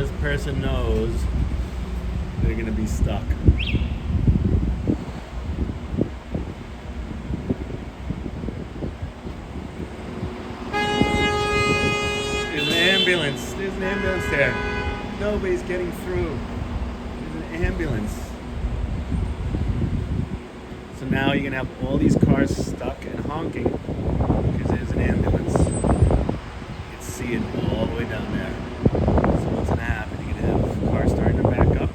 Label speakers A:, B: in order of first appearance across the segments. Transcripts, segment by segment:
A: this person knows they're going to be stuck. There's an ambulance there. Nobody's getting through. There's an ambulance. So now you're going to have all these cars stuck and honking because there's an ambulance. You can see it all the way down there. So what's going to happen? You're going to have cars starting to back up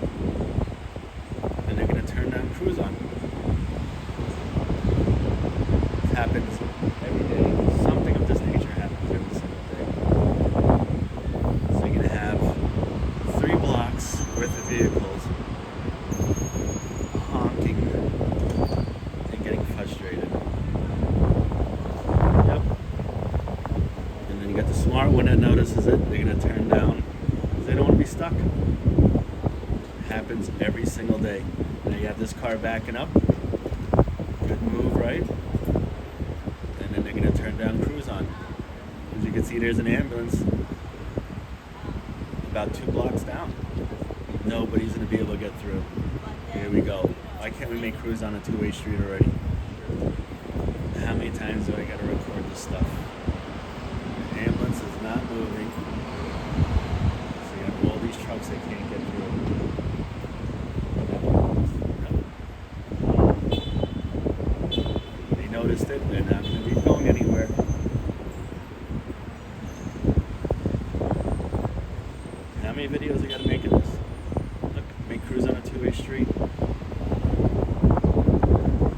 A: and they're going to turn down Curzon. This happens every day. Something of this nature happens every single day. So you're going to have 3 blocks worth of vehicles honking and getting frustrated. Yep. And then you got the smart one that notices it. They're going to turn down because they don't want to be stuck. It happens every single day. Now you have this car backing up. Good move, right? And then they're going to turn down Curzon. As you can see, there's an ambulance about 2 blocks down. Nobody's going to be able to get through. Here we go. Why can't we make Curzon a 2-way street already? How many times do I got to record this stuff? The ambulance is not moving. So you have all these trucks that can't get through. They noticed it. They're not going to be going anywhere.